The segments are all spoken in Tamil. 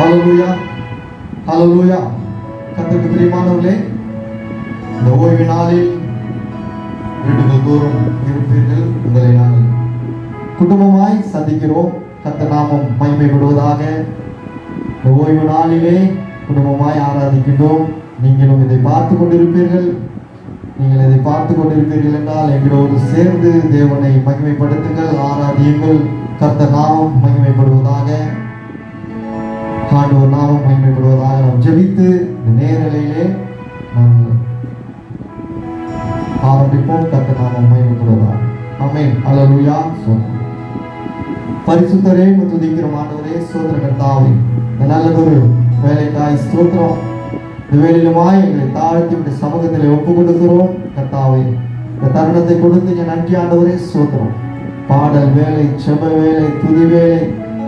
ஹல்லேலூயா, ஹல்லேலூயா. கர்த்தருக்கு பிரியமானவர்களே, இந்த ஓய்வு நாளில் வீடுகள் தோறும் இருப்பீர்கள். உங்களை நாங்கள் குடும்பமாய் சந்திக்கிறோம். கர்த்தர் நாமம் மகிமைப்படுவதாக. இந்த ஓய்வு நாளிலே குடும்பமாய் ஆராதிக்கின்றோம். நீங்களும் இதை பார்த்து கொண்டிருப்பீர்கள். நீங்கள் இதை பார்த்து கொண்டிருப்பீர்கள் என்றால் எங்களோடு சேர்ந்து தேவனை மகிமைப்படுத்துங்கள், ஆராதியுங்கள். கர்த்தர் நாமம் மகிமைப்படுவதாக, ஆண்டவர் நாமம் மகிமைப்படுவதாக. நாம் ஜெபித்து இந்த நேரலையிலே நாம் ஆரம்பிப்போம். கர்த்தர் நாமம் மகிமைப்படுவதாக. ஆமென். ஹல்லேலூயா. பரிசுத்தரே துதிக்கிறோம் ஆண்டவரே, ஸ்தோத்திர கர்த்தாவே. இந்த நல்லதொரு வேலைக்காய் ஸ்தோத்திரம். இந்த வேலையிலுமாய் எங்களை தாழ்த்தி இந்த சமூகத்தில் ஒப்பு கொடுக்கிறோம் கர்த்தாவே. இந்த தருணத்தை கொடுத்து நன்றி ஆண்டவரே, ஸ்தோத்திரம். பாடல் வேலை, செப வேலை, துதி வேலை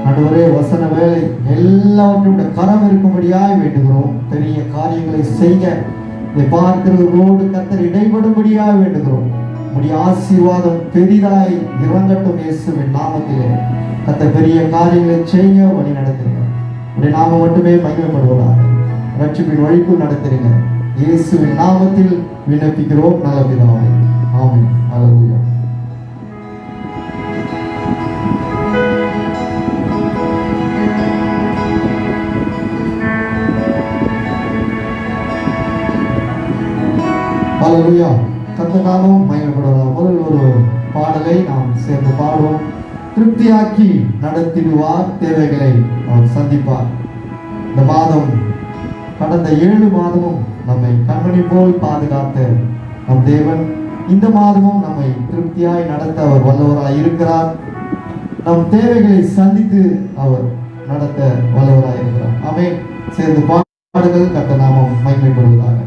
ஆண்டவரே, வசன வேலை எல்லாவற்றும் கரம் இருக்கும்படியாய் வேண்டுகிறோம். பெரிய காரியங்களை செய்ய இதை பார்க்கிறவர்களோடு கர்த்தர் இடைபடும்படியாய் வேண்டுகிறோம். உடைய ஆசீர்வாதம் பெரிதாய் இறங்கட்டும் இயேசுவின் நாமத்திலே. கர்த்தர் பெரிய காரியங்களை செய்ய வழி நடத்துங்க. உடைய நாமம் மட்டுமே மகிமைப்படுவதாக. ரட்சிப்பின் வழிக்குள் நடத்துறீங்க. இயேசுவின் நாமத்தில் விண்ணப்பிக்கிறோம் நல்ல பிதாவே. ஆமென். ஹல்லேலூயா. ஹல்லேலூயா. கர்த்தர் நாமம் மகிமைப்படுவதாக. முதல் ஒரு பாடலை நாம் சேர்ந்து பாடுவோம். திருப்தியாக்கி நடத்திடுவார், தேவைகளை அவர் சந்திப்பார். இந்த மாதம் கடந்த 7 மாதமும் நம்மை கண்மணி போல் பாதுகாத்த நம் தேவன் இந்த மாதமும் நம்மை திருப்தியாய் நடத்த அவர் வல்லவராய் இருக்கிறார். நம் தேவைகளை சந்தித்து அவர் நடத்த வல்லவராய் இருக்கிறார். ஆமென். சேர்ந்து பாடுங்கள். கர்த்தர் நாமம் மகிமைப்படுவதாக.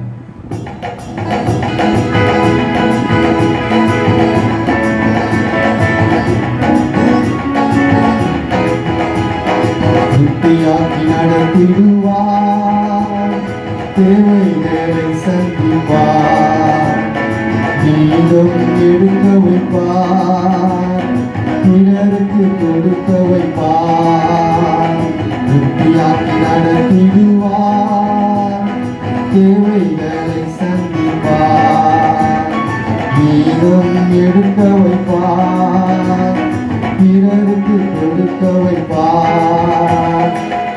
திருப்தியாக்கி நடத்திடுவார், தேவைகளை சந்திப்பார், மீண்டும் எடுக்க வைப்பார், பிறருக்கு கொடுக்க வைப்பார். திருப்தியாக்கி நடத்திடுவார், தேவைகளை சந்திப்பார், மீண்டும் எடுக்க வைப்பார், பிறருக்கு கொடுக்க வைப்பார்.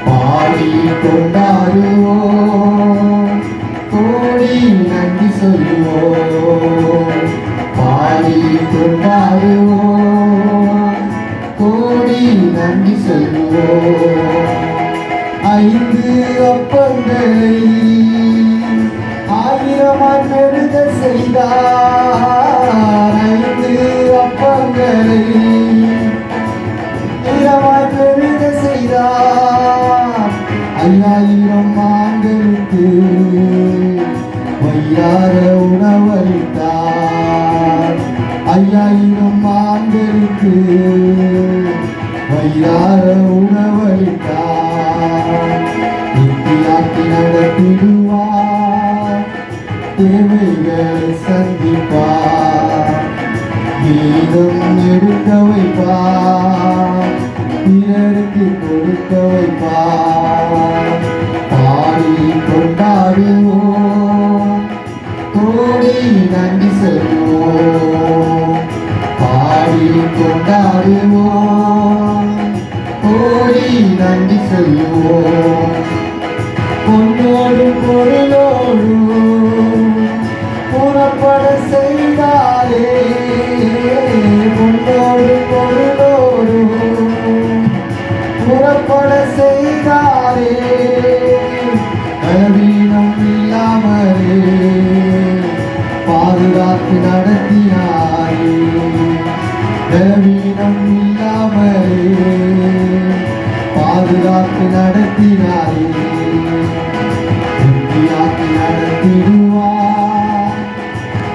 பாடி கொண்டாடுவோம், கோடி நன்றி சொல்லுவோம். பாடி கொண்டாடுவோம், கோடி நன்றி சொல்லுவோம். 5 அப்பங்களை 1000 பெருக செய்தார். 5 அப்பங்களை 1000 பெருக செய்தார். 5000 ஆண்களுக்கு வயிறார உணவளித்தார். 5000 ஆண்களுக்கு வயிறார உணவளித்தார். திருப்தியாக்கி நடத்திடுவார், தேவைகளை சந்திப்பார், மீண்டும் எடுக்க வைப்பார், பிறருக்கு கொடுக்க வைப்பார். பாடி கொண்டாடுவோம், கோடி நன்றி சொல்வோம். பாடி கொண்டாடுவோம், கோடி நன்றி சொல்வோம். பொன்னோடு பொருளோடு புறப்பட செய்தாரே, பொன்னோடு பொருளோடு புறப்பட செய்தாரே. பலவீனம் இல்லாமலே பாதுகாத்து நடத்தினாரே. பலவீனம் இல்லாமலே பாதுகாத்து நடத்தினாரே. திருப்தியாக்கி நடத்திடுவார்,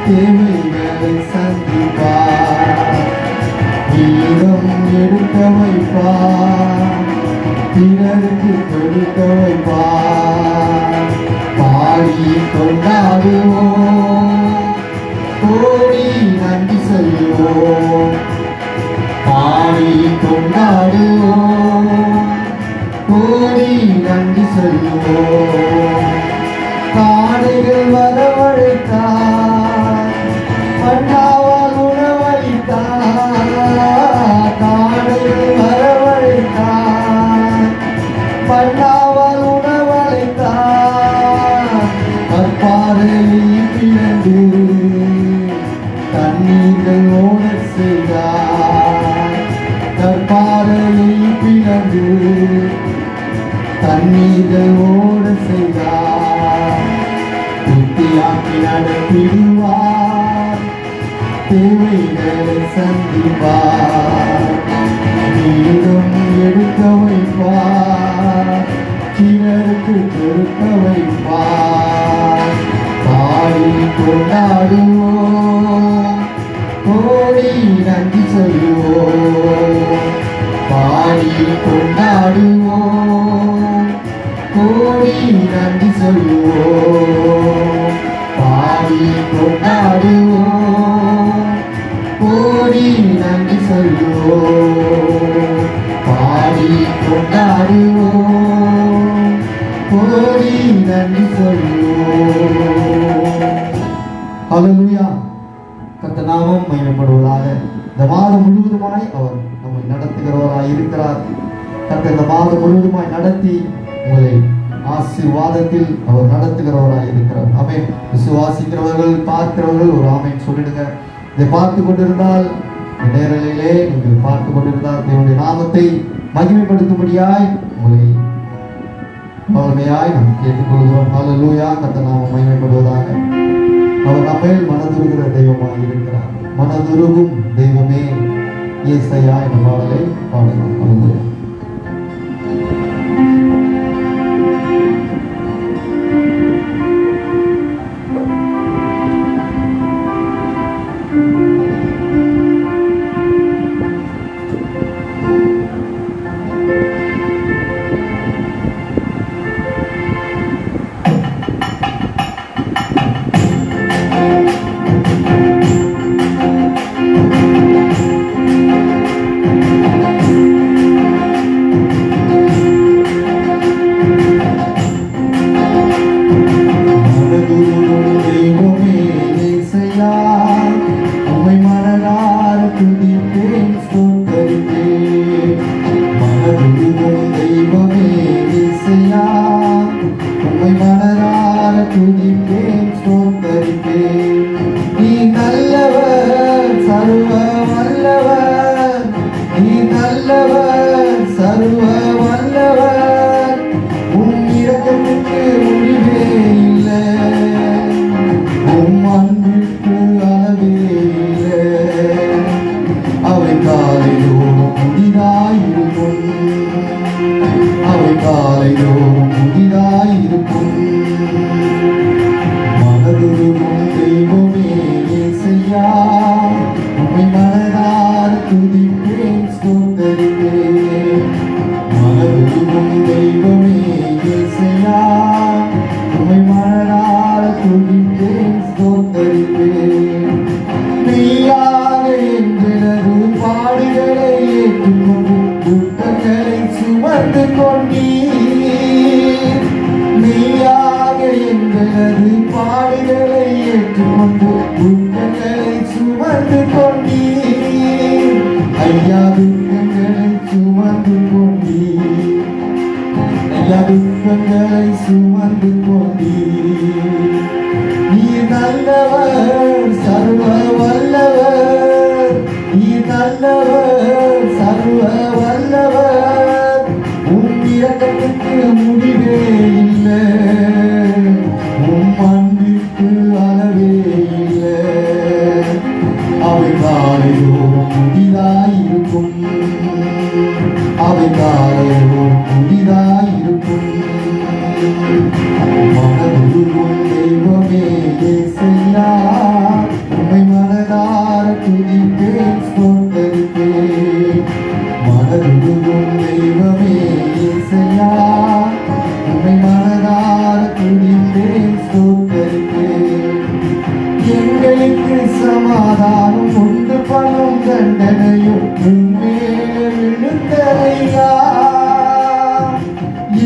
தேவைகளை சந்திப்பார், மீண்டும் எடுக்க வைப்பார், பிறருக்கு கொடுக்க வைப்பார். பாடி கொண்டாடுவோம், கோடி நன்றி சொல்வோம். பாடி கொண்டாடுவோம், கோடி நன்றி கொண்டாடுவோம். காடைகள் வரவழைத்தார், மன்னாவால் உணவளித்தார். காடைகள் வரவழைத்தார், மன்னாவால் உணவளித்தார். கற்பாறையை பிளந்து தண்ணீர்கள் ஓடச் செய்தார். கற்பாறையை பிளந்து தண்ணீர்கள் ஓடச் செய்தார். திருப்தியாக்கி நடத்திடுவார், தேவைகளை சந்திப்பார். மீண்டும் எடுக்க வைப்பார், சிலருக்கு கொடுக்க வைப்பார். பாடி கொண்டாடுவோம், கோடி நன்றி சொல்லுவோம். பாடி கொண்டாடுவோம், கோடி நன்றி சொல்லுவோம். பாடி கொண்டாடுவோம், கோடி நன்றி சொல்லுவோம். பாடி கொண்டாடுவோம், கோடி நன்றி சொல்லுவோம். ஹல்லேலூயா. கர்த்தர் நாமம் மகிமைப்படுவதாக. இந்த மாதம் முழுவதுமாய் அவர் நம்மை நடத்துகிறவராய் இருக்கிறார். கர்த்தர் இந்த மாதம் முழுவதுமாய் நடத்தி உங்களை ஆசீர்வாதத்தில் அவர் நடத்துகிறவராய் இருக்கிறார். ஆமென். விசுவாசிக்கிறவர்கள், பார்க்கிறவர்கள் ஒரு ஆமென் சொல்லிடுங்க. இதை பார்த்து கொண்டிருந்தால், இந்த நேரங்களிலே நீங்கள் பார்த்து கொண்டிருந்தால், தேவனுடைய நாமத்தை மகிமைப்படுத்தும்படியாய் உங்களை வல்லமையாய் நாம் கேட்டுக்கொள்கிறோம். ஹல்லேலூயா. கர்த்தர் நாமம் மகிமைப்படுவதாக. அவர் நம்மேல் மனதுருகிற தெய்வமாக இருக்கிறார். மனதுருகும் தெய்வமே இயேசையா என்ற பாடலை பாடலாம். ஹல்லேலூயா.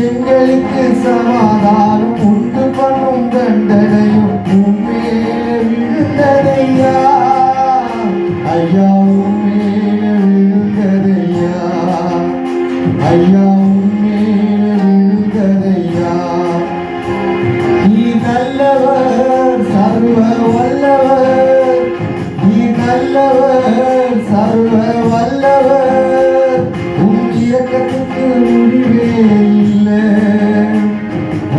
எங்களுக்கு சமாதானம் உண்டு பண்ணும் தண்டனையும் உண்மையிலே விழுந்ததையா ஐயா, உண்மையிலே விழுந்ததையா ஐயா, உண்மையிலே விழுந்ததையா. நீ நல்லவர் சர்வ வல்லவர், நீ நல்லவர் சர்வ வல்லவர், உன் இரக்கத்துக்கு முடிவே இல்லை,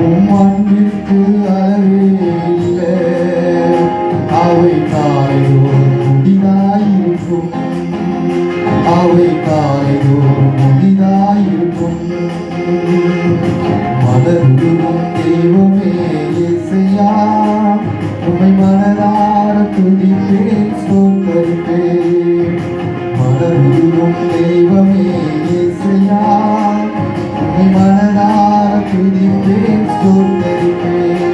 உம் அன்பிற்கு அளவே இல்லை. அவை காலைதோறும் புதிதாயிருக்கும், அவை காலைதோறும் புதிதாயிருக்கும். மலருடும் தெய்வமே இயேசையா, உம்மை மனதார துதிப்பேன் ஸ்தோத்தரிப்பேன். மலருடும் தெய்வமே இயேசையா, உம்மை மனதார துதிப்பேன் ஸ்தோத்தரிப்பேன்.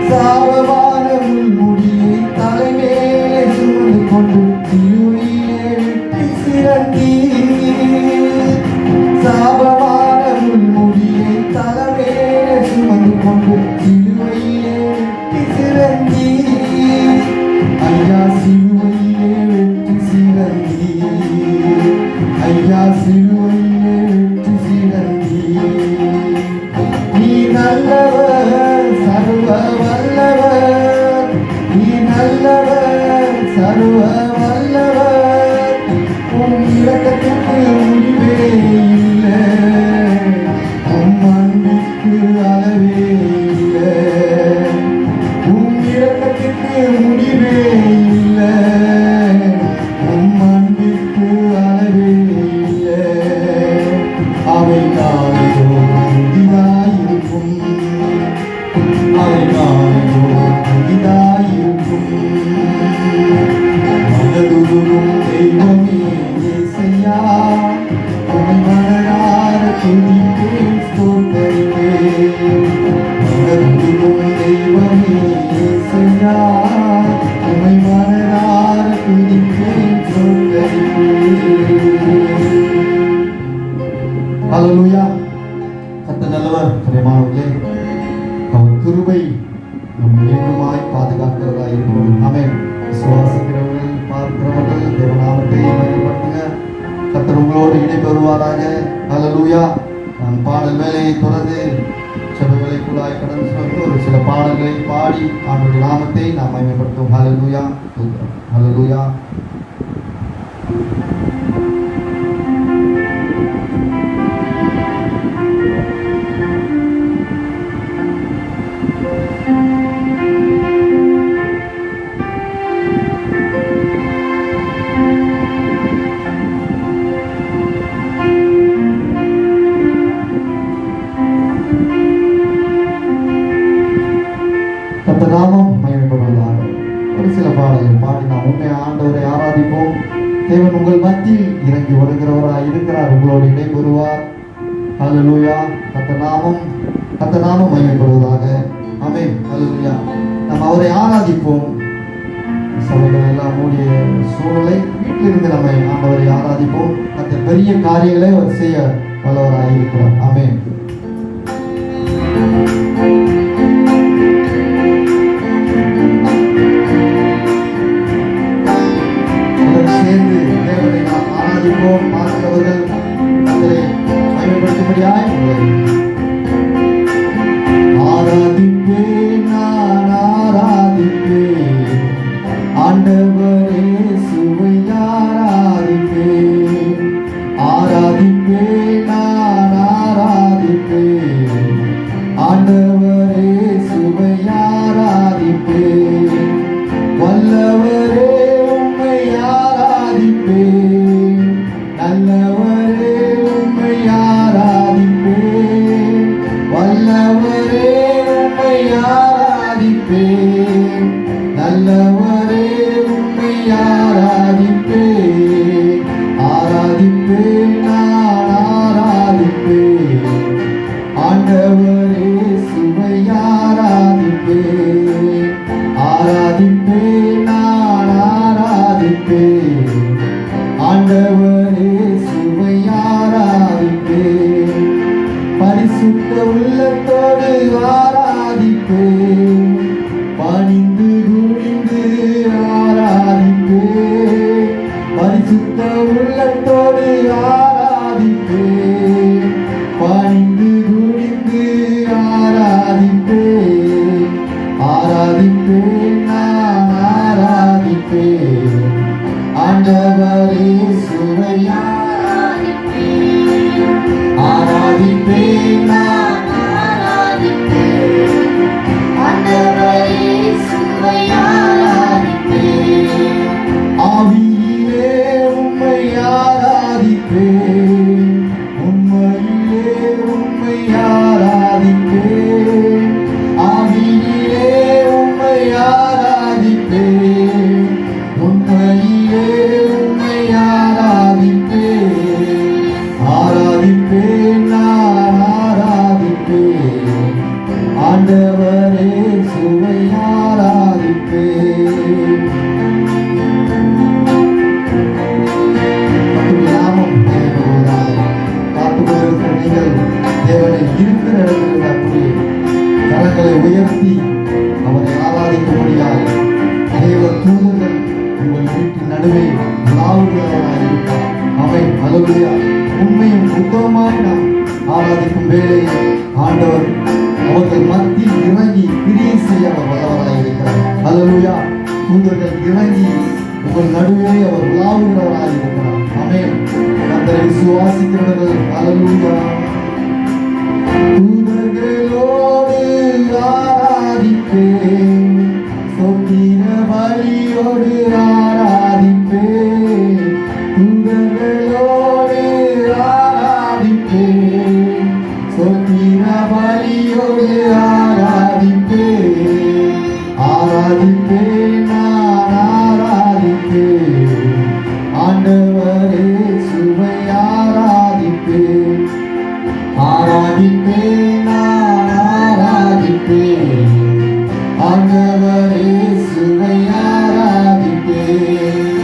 சாபமான முள்முடியை தலைமேலே சுமந்து கொண்டு சிலுவையிலே வெட்டி சிறந்தீர். சாபமான முள்முடியை தலைமேலே சுமந்து கொண்டு சிலுவையிலே வெட்டி சிறந்தீர். ஐயா, சிலுவையிலே வெட்டி சிறந்தீர். ஐயா, சிலுவையிலே வெட்டி சிறந்தீர். நீ நல்லவர் சர்வ வல்லவர், நீ நல்லவர் சர்வ வல்லவர், உன் இரக்கத்துக்கு முடிவே இல்லை, உம் அன்பிற்கு அளவே இல்லை, உன் இரக்கத்துக்கு முடிவே இல்லை, உம் அன்பிற்கு அளவே இல்லை. அவை காலைதோறும் புதிதாயிருக்கும், அவை காலைதோறும் புதிதாயிருக்கும். மனதுருகும் தெய்வமே இயேசையா, உம்மை மனதார துதிப்பேன் ஸ்தோத்தரிப்பேன். மனதுருகும் தெய்வமே இயேசையா, உம்மை மனதார துதிப்பேன் ஸ்தோத்தரிப்பேன். ஹல்லேலூயா. கர்த்தர் நல்லவர். பிரியமானவர்களே, அவர் கிருபை நம்மை என்றுமாய் பாதுகாக்கிறவராய் இருக்கிறது. ஆமென். விசுவாசிக்கிறவர்கள் பார்க்கிறவர்கள் தேவநாமத்தை மகிமைப்படுத்துங்க. கர்த்தர் உங்களோடு இடைபெறுவாராக. ஹல்லேலூயா. நான் பாடல் வேலையை தொடர்ந்து செபவேளைக்குள்ளாய் கடந்து சென்று ஒரு சில பாடல்களை பாடி அவருடைய நாமத்தை நாம் மகிமைப்படுத்துவோம். ஹல்லேலூயா. ஹல்லேலூயா. நாமம் மகிமைப்படுவதாக. ஒரு சில பாடல்கள் பாடி நாம் உண்மையை ஆண்டவரை ஆராதிப்போம். தேவன் உங்கள் மத்தியில் இறங்கி வருகிறவராய் இருக்கிறார், உங்களோடு இடைபெறுவார். ஹல்லேலூயா. கர்த்தர் நாமம் மகிமைப்படுவதாக. ஆமென். ஹல்லேலூயா. நாம் அவரை ஆராதிப்போம். சபைகள் எல்லாம் மூடிய சூழலை வீட்டிலிருந்து நம்மை ஆண்டவரை ஆராதிப்போம். கர்த்தர் பெரிய காரியங்களை அவர் செய்ய வல்லவராய் இருக்கிறார். ஆமென். சேர்ந்து தேவனை நாம் ஆராதிப்போம். பார்க்கிறவர்கள் கர்த்தரை மகிமைப்படுத்தும்படியாய் ஆராதிப்பேன், நான் ஆராதிப்பேன், ஆண்டவரே சுவை ஆராதிப்பேன். ஆராதிப்பேன், நான் ஆராதிப்பேன், ஆண்டவரே சுவை ஆராதிப்பேன். வல்லவரே உம்மை ஆராதிப்பேன், நல்லவரே உம்மை ஆராதிப்பேன். வல்லவரே உம்மை ஆராதிப்பேன், நல்லவரே உம்மை ஆராதிப்பேன். ஆராதிப்பேன், நான் ஆராதிப்பேன், ஆண்டவரே சுவை ஆராதிப்பேன். ஆராதிப்பேன், நான் ஆராதிப்பேன், ஆண்டவரே சுவை ஆராதிப்பேன். பரிசுத்த உள்ளத்தோடு ஆராதிப்பேன், பணிந்து குனிந்து ஆராதிப்பேன், பரிசுத்த உள்ளத்தோடு ஆராதிப்பேன், பணிந்து குனிந்து ஆராதிப்பேன், ஆராதிப்பேன் நான் ஆராதிப்பேன், ஆண்டவரே சுவை ஆராதிப்பேன் நான் ஆராதிப்பேன், ஆண்டவரே சுவை ஆராதிப்பேன், ஆவியிலே உம்மை ஆராதிப்பேன், உண்மையிலே உம்மை ஆராதிப்பேன், ஆவியிலே உம்மை ஆராதிப்பேன், உண்மையிலே உம்மை ஆராதிப்பேன், ஆராதிப்பேன் நான் ஆராதிப்பேன், ஆண்டவரே சுவை ஆராதிப்பேன். நாமம் காத்துக்கொண்டிருக்கிற நீங்கள் தேவனை இருக்கிற இடத்தில் அப்படி கரங்களை உயர்த்தி அவரை ஆராதிக்க முடியாது. தேவ தூதர்கள் உங்கள் வீட்டின் நடுவே லாவுகிறவராயிருப்பார். அவை அல்லேலூயா. உண்மையும் உத்தமமாய் நாம் ஆராதிக்கும் வேளையை ஆண்டவர் அவர்கள் மத்தியில் இறங்கி கிரியை செய்ய அவர் வல்லவராயிருக்கிறார். அல்லேலூயா. தூதர்கள் இறங்கி உங்கள் நடுவே அவர் லாவுகிறவராயிருக்கிறார். ஆமென். கர்த்தரை விசுவாசிக்கிறவர்கள் அல்லேலூயா. தூதர்களோடு ஆராதிப்பேன், சொத்திர பலியோடு ஆராதிப்பேன், தூதர்களோடு ஆராதிப்பேன், சொத்திர பலியோடு ஆராதிப்பேன், ஆராதிப்பேன் நான் ஆராதிப்பேன், ஆண்டவரே சுவை ஆராதிப்பேன், ஆராதிப்பேன் நான் ஆராதிப்பேன், ஆண்டவரே சுவை ஆராதிப்பேன்,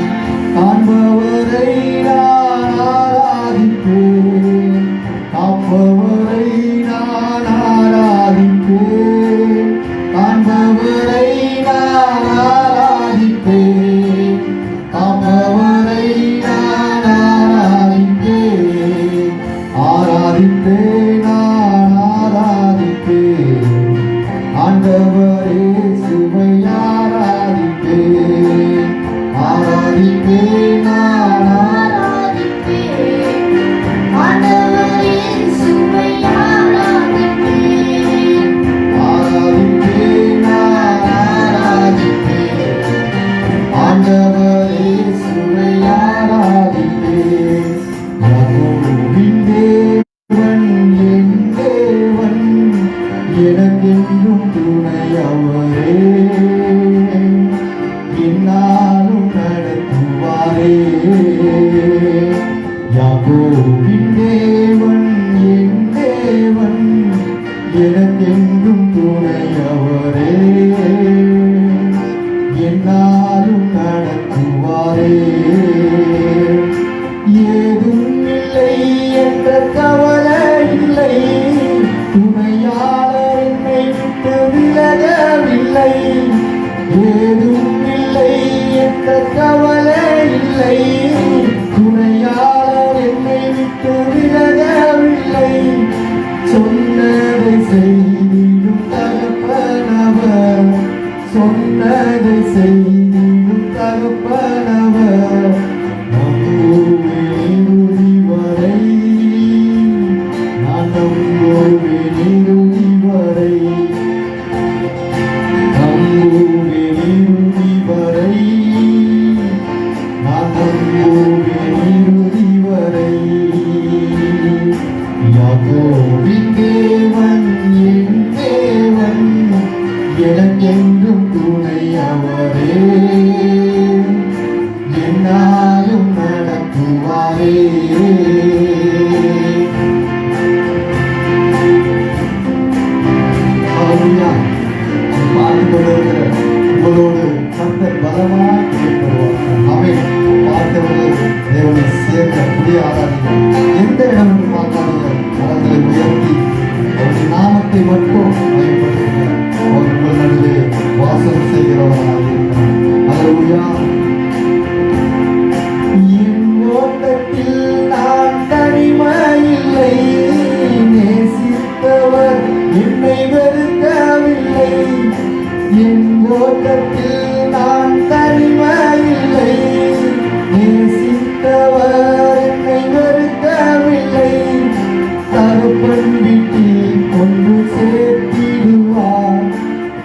காண்பவரை நான் ஆராதிப்பேன், காப்பவரை நான் ஆராதிப்பேன், காண்பவரை நான் ஆராதிப்பேன், காப்பவரை நான் ஆராதிப்பேன், ஆராதிப்பேன் நான் ஆராதிப்பேன், ஆண்டவரே சுவை ஆராதிப்பேன், ஆராதிப்பேன் நான் ஆராதிப்பேன், ஆண்டவரே சுவை ஆராதிப்பேன், ஆராதிப்பேன் நான் ஆராதிப்பேன், ஆண்டவரே சுவை ஆராதிப்பேன். யாக்கோபின் தேவன் என் தேவன், எனக்கென்றும் துணையவரே, என்னாலும் நடத்துவாரே. யாக்கோபின் தேவன் என் தேவன், எனக்கென்றும் துணையவரே, என்னாலும் நடத்துவாரே. ஏதும் இல்லை என்ற கவலை இல்லை, துணையாளர் என்னை விட்டு விலகவில்லை. ஏதும் இல்லை என்ற கவலை இல்லை, துணையாளர் என்னை விட்டு விலகவில்லை. சொன்னதை செய்திடும் தகப்பனவர், சொன்னதை செய்திடும் தகப்பனவர், நம்புவேன் இறுதி வரை, நான் நம்புவேன் இறுதி வரை, நம்புவேன் இறுதி வரை, நான் நம்புவேன் இறுதி வரை. யாக்கோபின் தேவன் என் தேவன், எனக்கென்றும் துணையவரே, என்னாலும் நடத்துவாரே. அல்லேலூயா. பார்த்துக்கொண்டிருக்கிற உங்களோடு கர்த்தர் பலமாய் இருக்கிறார். ஆமென். பார்த்தவர்கள் தேவனை சேர்ந்த புதிய ஆராதிகள் எந்த இடமும் பார்க்காதீர்கள். கரங்களை உயர்த்தி என் ஓட்டத்தில் நான் தனிமையில்லை, நேசித்தவர் என்னை வெறுக்கவில்லை. தகப்பன் வீட்டில் கொண்டு சேர்த்திடுவார்,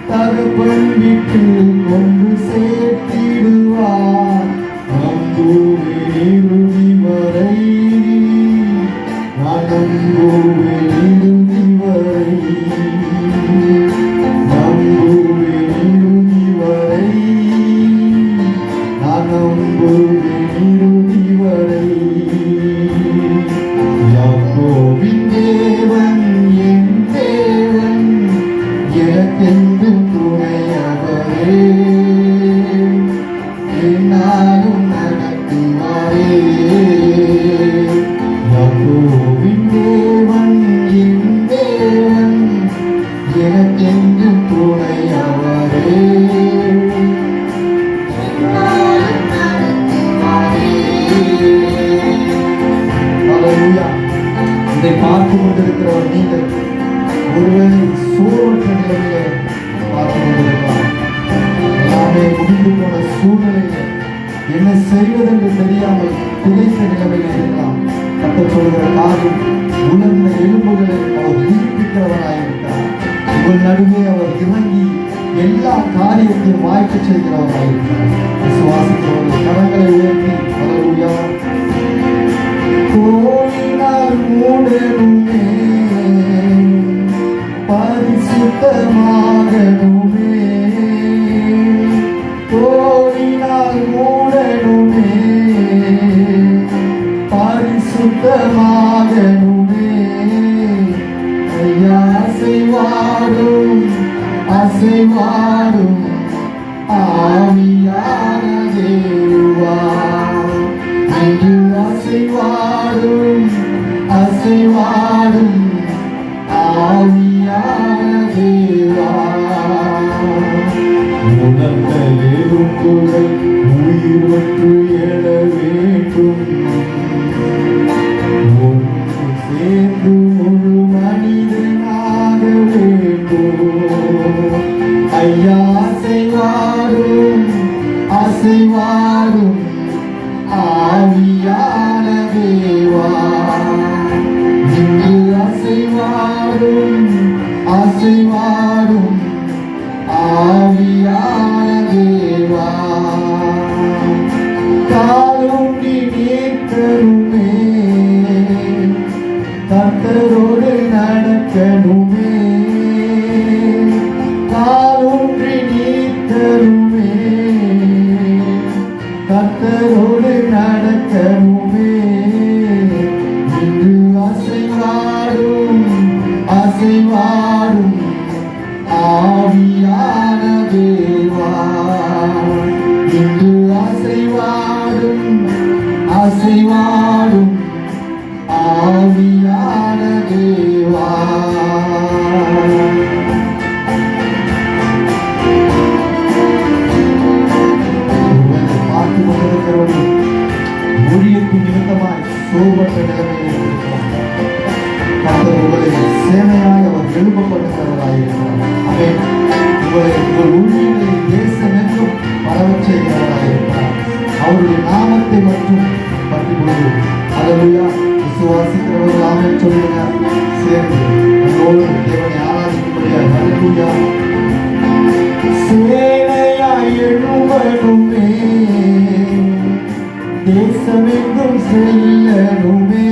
தகப்பன் வீட்டில் கொண்டு சேர்த்திடுவார். நம்புவேன் இறுதி வரை, நான் நம்புவேன் இறுதி வரை, நம்புவேன் இறுதி வரை, நான் நம்புவேன் இறுதி வரை. யாக்கோபின் தேவன் என் தேவன், எனக்கென்றும் துணையவரே, என்னாலும் நடத்துவாரே. யாக்கோபின் தேவன் என் தேவன், எனக்கென்றும் துணையவரே, என்னாலும் நடத்துவாரே. ஹல்லேலூயா. இதை பார்த்து கொண்டிருக்கிறவர் நீங்கள் ஒருவேளை சோர்வற்ற நிலையிலே பார்த்து கொண்டிருக்கலாம். எல்லாமே முடிந்து போன சூழ்நிலையில என்ன செய்வதென்று தெரியாமல் திகைத்த நிலைமையில் இருக்கலாம். கர்த்தர் சொல்கிற காரியம், உலர்ந்த எலும்புகளை அவர் உயிர்ப்பிக்கிறவராயிருக்கிறார். உங்கள் நடுவே அவர் இறங்கி எல்லா காரியத்தையும் வாய்ப்பு செய்கிறவராயிருக்கிறார். விசுவாசிக்கிறவர்கள் கரங்களை உயர்த்தி ஹல்லேலூயா. கோயினால் மூடனுமே, பரிசுத்தமாகணுமே, கோயினால் மூடனுமே, பரிசுத்தமாகணுமே. ஐயா அசைவாடும் அசைவாடும் ஆவியான தேவா, இன்று அசைவாடும் அசைவாடும் ஆவியான தேவா. உணர்ந்த எலும்புகள் உயிர் ஒன்று எழ வேண்டும், ஒன்று சேர்ந்து முழு மனிதனாக வேண்டும். ஐயா அசைவாடும் அசைவாடும் ஆவியான தேவா, இன்று அசைவாடும் அசைவாடும் ஆவியான தேவா. காலூன்றி நிற்கணுமே, கர்த்தரோடு நடக்கணுமே, காலூன்றி நிற்கணுமே, கர்த்தரோடு நடக்கணுமே. இன்று அசைவாடும் அசைவாடும் ஆவியான தேவா, இன்று அசைவாடும் அசைவாடும் ஆவியான தேவா. பார்த்து கொண்டிருக்கிறவர்கள் ஊழியத்தின் நிமித்தமாய் சோர்வற்ற நிலைமையில் இருக்கிறார். கர்த்தர் உங்களை சேனையாக அவர் எழுப்பப்படுகிறவராயிருக்கிறார். ஆமென். உங்கள் ஊழியர்களை தேசமெங்கும் பரவச் செய்கிறவராயிருக்கிறார். அவருடைய நாமத்தை மட்டும் பற்றி கொண்டு ஹல்லேலூயா. விசுவாசிக்கிறவர்கள் ஆமென் சொல்லுங்க. சேர்ந்து நம்மோடு தேவனை ஆராதிக்கும்படியாக ஹல்லேலூயா. சேனையாய் எழும்பணுமே, தேசமெங்கும் செல்லணுமே,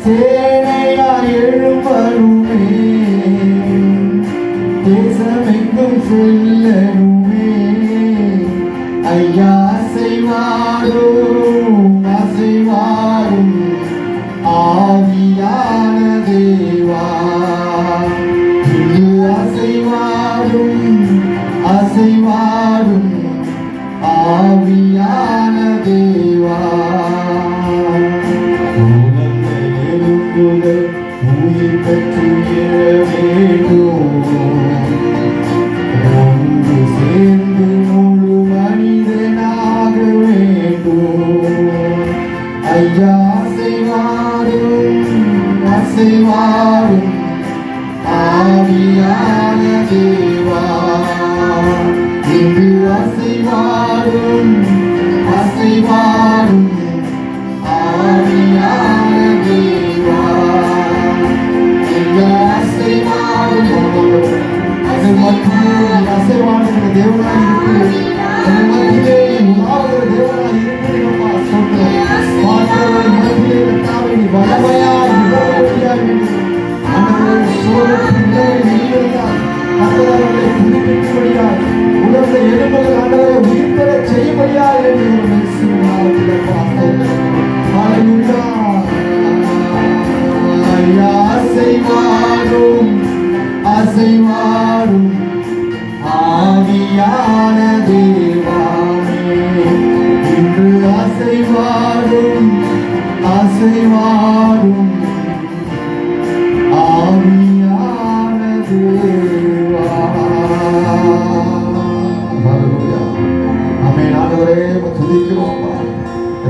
சேனையாய் எழும்பணுமே, தேசமெங்கும் செல்லணுமே. ஐயா அசைவாடும் அசைவாடும் ஆவியான தேவா, இன்று அசைவாடும் அசைவாடும் ஆவியான தேவா. உலர்ந்த எலும்புகள் உயிர் பெற்று எழ வேண்டும், ஒன்று சேர்ந்து முழு மனிதனாக வேண்டும். ஐயா அசைவாடும் அசைவாடும் ஆவியான தேவா. தேவா இங்கு அசைவாடும் அசைவாடும் ஆவியான தேவா இங்கு அசைவாடும் அசைவாடுகிற தேவனாய் இருக்கு மத்தியிலே உலாவுகிற தேவனாய் இருக்கிறப்பா சொல்றேன் பார்க்கிறவரை மத்தியிலே கர்த்தாவே நீ வல்லமையாய் விடுதலையாய் ஆண்டவரே சோதனையின் நிலையை வெளியேறினார் கர்த்தரை புதுப்பிக்கும்படியாய் உலக எலும்புகள் ஆண்டவரை உயிர்த்தெழ செய்யும்படியாய் என்று இயேசுவின் நாமத்தில் பார்த்தோம். ஹல்லேலூயா. அசைவாடும் அசைவாடும் ஆவியான தேவாமே இன்று அசைவாடும் அசைவாடும் ஆவியான தேவா. ஹல்லேலூயா. ஆமென். ஆண்டவரே துதிக்கிறோம்.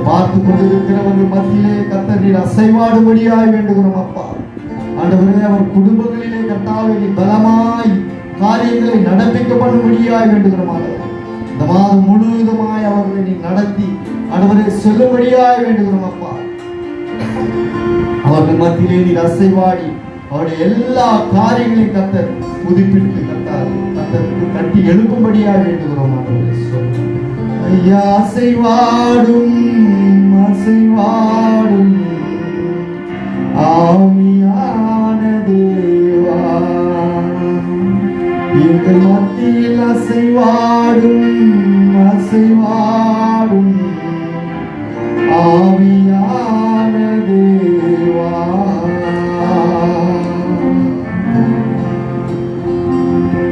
பார்த்து கொண்டிருக்கிறவர்கள் மத்தியிலே கர்த்தர் நீர் அசைவாடும்படியாய் வேண்டுகிறோம் அப்பா. ஆண்டவரே அவர் குடும்பங்களிலே கர்த்தாவே நீ பலமாய் காரியங்களை நடப்பிக்க பண்ணும்படியாய் வேண்டுகிறோம். ஆண்டவரே இந்த மாதம் முழுவதுமாய் அவர்களை நீ நடத்தி ஆண்டவரே சொல்லும்படியாய் வேண்டுகிறோம் அப்பா. அவர்கள் மத்தியிலே நீர் அசைவாடி அவருடைய எல்லா காரியங்களையும் கர்த்தர் புதுப்பித்து கர்த்தருக்கு கட்டி எழுப்பும்படியாய் வேண்டுகிறோம். ஆண்டவரே சொல்லு ஐயா அசைவாடும் அசைவாடும் ஆவியான தேவா எங்கள் மத்தியில் அசைவாடும் அசைவாடும் ஆவியான தேவா.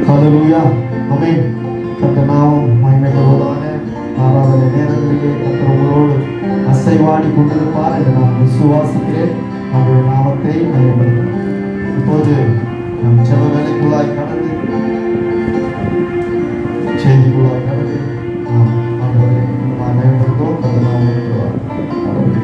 ஹல்லேலூயா. ஆமென். கர்த்தர் நாமம் மகிமைப்படுவதாக. ஆராதனை நேரங்களிலே கர்த்தர் உங்களோடு அசைவாடி கொண்டிருப்பார் என்று நான் விசுவாசிக்கிறேன். அவருடைய நாமத்தை மகிமைப்படுத்துகிறேன். இப்போது நம் ஜெப வேலைக்குள்ளாய் கடந்து செய்திக்குள்ளாய் கடந்து நாம் ஆண்டவரை மகிமைப்படுத்துவோம். கர்த்தர் நாமம்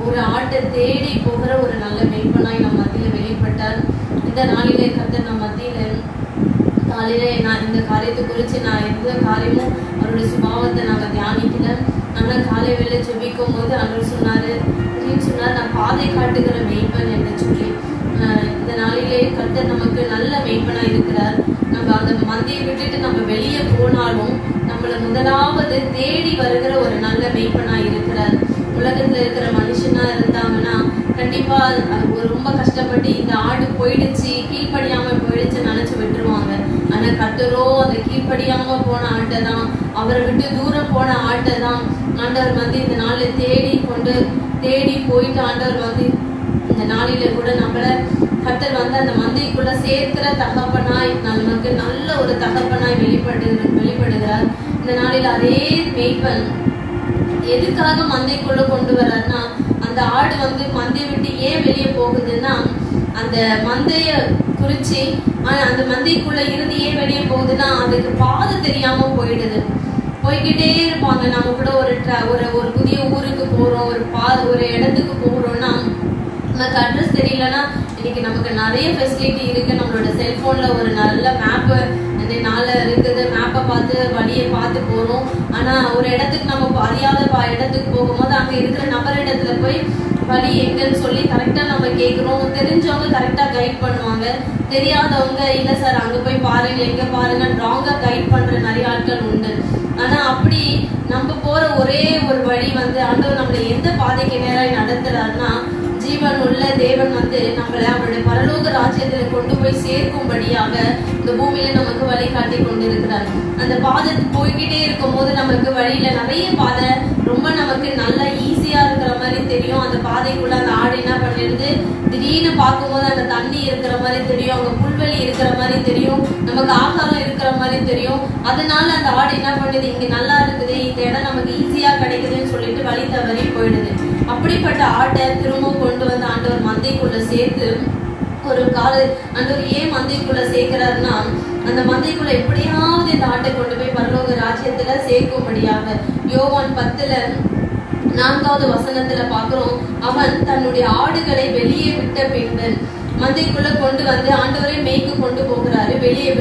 ஒரு ஆட்டை தேடி போகிற ஒரு நல்ல மேய்ப்பனாய் நம் மத்தியில வெளிப்பட்டார். இந்த நாளிலே கர்த்தர் நம் மத்தியில காலையிலே நான் இந்த காரியத்தை குறித்து நான் எந்த காரியமும் அவருடைய சுபாவத்தை நாங்கள் தியானிக்கல. ஆனால் காலை வேலை ஜெபிக்கும் போது அவர் சொன்னார் நான் பாதை காட்டுகிற மெய்ப்பன் என்று சொல்லி. இந்த நாளிலே கர்த்தர் நமக்கு நல்ல மெய்ப்பனா இருக்கிறார். நம்ம அந்த மந்தையை விட்டுட்டு நம்ம வெளியே போனாலும் நம்மளை முதலாவது தேடி வருகிற ஒரு நல்ல மெய்ப்பனா இருக்கிறார். உலகத்துல இருக்கிற மனுஷனா இருந்தாங்கன்னா கண்டிப்பா ரொம்ப கஷ்டப்பட்டு இந்த ஆடு போயிடுச்சு, கீழ்ப்படியாம போயிடுச்சு நினைச்சு விட்டுருவாங்க. ஆனா கர்த்தரோ அந்த கீழ்ப்படியாம போன ஆட்டை தான், அவரை விட்டு தூரம் போன ஆட்டை தான் ஆண்டவர் வந்து இந்த நாளில் தேடி போயிட்டு ஆண்டவர் வந்து இந்த நாளில கூட நம்மளை கர்த்தர் வந்து அந்த மந்தைக்குள்ள சேர்க்கிற தகப்பனாய் நமக்கு நல்ல ஒரு தகப்பனாய் வெளிப்படுகிறார். இந்த நாளில் அதே மேய்ப்பன் எதுக்காக மந்தைக்குள்ள கொண்டு வர்றாருன்னா, அந்த ஆடு வந்து மந்தையை விட்டு ஏன் வெளியே போகுதுன்னா அந்த மந்தைய குறிச்சு அந்த மந்தைக்குள்ள இருந்து ஏன் வெளியே போகுதுன்னா அதுக்கு பாதை தெரியாம போய்கிட்டே இருப்பாங்க. நம்ம கூட ஒரு புதிய ஊருக்கு போறோம், ஒரு இடத்துக்கு போகிறோம்னா நமக்கு அட்ரஸ் தெரியலன்னா இன்னைக்கு நமக்கு நிறைய ஃபெசிலிட்டி இருக்கு. நம்மளோட செல்போன்ல ஒரு நல்ல மேப்பு இருக்குது, மேப்பை பார்த்து வழியை பார்த்து போறோம். ஆனா ஒரு இடத்துக்கு நம்ம அறியாத இடத்துக்கு போகும்போது அங்க இருக்கிற நபரிடத்துல போய் வழி எங்கன்னு சொல்லி கரெக்டா நம்ம கேட்கிறோம். தெரிஞ்சவங்க கரெக்டா கைட் பண்ணுவாங்க, தெரியாதவங்க இல்ல சார் அங்க போய் பாருங்க எங்க பாருங்க ராங்கா கைட் பண்ற நிறைய ஆட்கள் உண்டு. ஆனா அப்படி நம்ம போற ஒரே ஒரு வழி வந்து ஆண்டவர் நம்மளை எந்த பாதைக்கு நேராக நடத்துறாருன்னா, ஜீவன் உள்ள தேவன் வந்து நம்மளை அவருடைய பரலோக ராஜ்யத்துல கொண்டு போய் சேர்க்கும்படியாக இந்த பூமியில நமக்கு வழி காட்டி கொண்டிருக்கிறார். அந்த பாதை போய்கிட்டே இருக்கும் போது நமக்கு வழியில நிறைய பாதை ரொம்ப நமக்கு நல்லா ஈஸியா இருக்கிற மாதிரி தெரியும். அந்த பாதைக்குள்ள அந்த ஆடு என்ன பண்ணிடுது, திடீர்னு பார்க்கும்போது அந்த தண்ணி இருக்கிற மாதிரி தெரியும், அங்க புல்வெளி இருக்கிற மாதிரி தெரியும், நமக்கு ஆகாரம் இருக்கிற மாதிரி தெரியும். அதனால அந்த ஆடு என்ன பண்ணுது, இங்க நல்லா இருக்குது, இந்த இடம் நமக்கு ஈஸியா கிடைக்குதுன்னு சொல்லிட்டு வழி தவறி போயிடுது. அப்படிப்பட்ட ஆட்டை திரும்ப கொண்டு வந்து ஆண்டவர் மந்தைக்குள்ள சேர்த்து ஒரு ஆண்டவர் ஏன் மந்தைக்குள்ள சேர்க்கிறாருன்னா, அந்த மந்தைக்குள்ள எப்படியாவது இந்த ஆட்டை கொண்டு போய் பரலோக ராஜ்யத்துல சேர்க்கும்படியாக. யோவான் 10:4 வசனத்துல பாக்குறோம், அவன் தன்னுடைய ஆடுகளை வெளியே விட்ட பின்பு மந்தைக்குள்ள கொண்டு வந்து ஆண்டவரை மேய்க்கு கொண்டு போகிறாரு, வெளியே